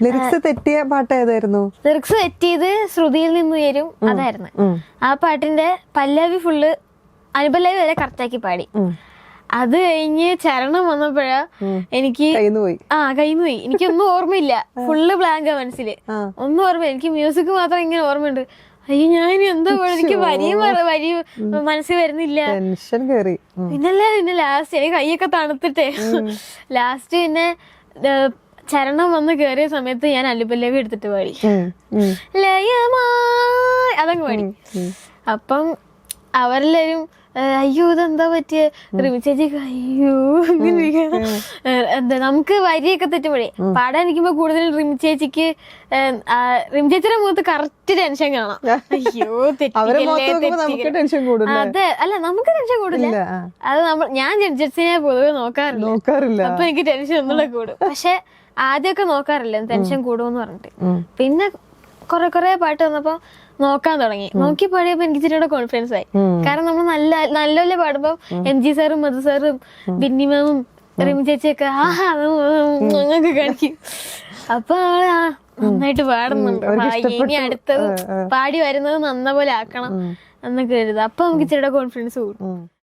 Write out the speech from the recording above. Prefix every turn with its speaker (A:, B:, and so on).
A: Lyrics തെറ്റിയ പാട്ട് ഏതായിരുന്നു?
B: ലിറിക്സ് തെറ്റിയത് ശ്രുതിയിൽ നിന്ന് ഉയരും അതായിരുന്നു. ആ പാട്ടിന്റെ പല്ലവി ഫുള്ള് അനുപല്ലവി വരെ കറക്റ്റാക്കി പാടി. അത് കഴിഞ്ഞ് ചരണം വന്നപ്പോഴാ എനിക്ക് കയ്യിന്ന് പോയി. എനിക്കൊന്നും ഓർമ്മയില്ല, ഫുള്ള് ബ്ലാങ്കാ മനസ്സില്, ഒന്നും ഓർമ്മയില്ല. എനിക്ക് മ്യൂസിക് മാത്രം ഇങ്ങനെ ഓർമ്മയുണ്ട്. അയ്യോ ഞാൻ എന്താ എനിക്ക് വരി മനസ്സിൽ വരുന്നില്ല. പിന്നെ ലാസ്റ്റ് എനിക്ക് കൈയൊക്കെ തണുത്തിട്ടേ ലാസ്റ്റ് പിന്നെ ചരണം വന്ന് കേറിയ സമയത്ത് ഞാൻ അനുപല്ലവി എടുത്തിട്ട് പാടി, ലയമായി അതങ്ങ് പാടി. അപ്പം അവരെല്ലാരും അയ്യോ ഇതെന്താ പറ്റിയ റിമി ചേച്ചിക്ക്, അയ്യോ എന്താ നമുക്ക് വരിയൊക്കെ തെറ്റുമ്പോഴേ പാടാനിരിക്കുമ്പോ കൂടുതൽ റിമി ചേച്ചിയുടെ മുഖത്ത് കറക്റ്റ് ടെൻഷൻ കാണാം. അയ്യോ അതെ, അല്ല നമുക്ക് ടെൻഷൻ കൂടില്ല. അത് ഞാൻ ജഡ്ജസിനെ പൊതുവെ നോക്കാറില്ല. അപ്പൊ എനിക്ക് ടെൻഷൻ ഒന്നുകൂടെ കൂടും. പക്ഷെ ആദ്യമൊക്കെ നോക്കാറില്ല ടെൻഷൻ കൂടുമെന്ന് പറഞ്ഞിട്ട്. പിന്നെ കുറെ പാട്ട് വന്നപ്പോ നോക്കാൻ തുടങ്ങി. നോക്കി പാടിയപ്പോ എനിക്ക് ഇച്ചിരിയുടെ കോൺഫിഡൻസ് ആയി. കാരണം നമ്മൾ നല്ല പാടുമ്പോ MG സാറും മധു സാറും ബിന്നി മാമും റിമി ചേച്ചിയൊക്കെ അങ്ങൊക്കെ കാണിക്കും. അപ്പൊ നന്നായിട്ട് പാടുന്നുണ്ട്, ഇനി അടുത്തത് പാടി വരുന്നത് നന്ന പോലെ ആക്കണം എന്നൊക്കെ എഴുതാം. അപ്പൊ നമുക്ക് ഇച്ചിരിയുടെ കോൺഫിഡൻസ് കൂടും.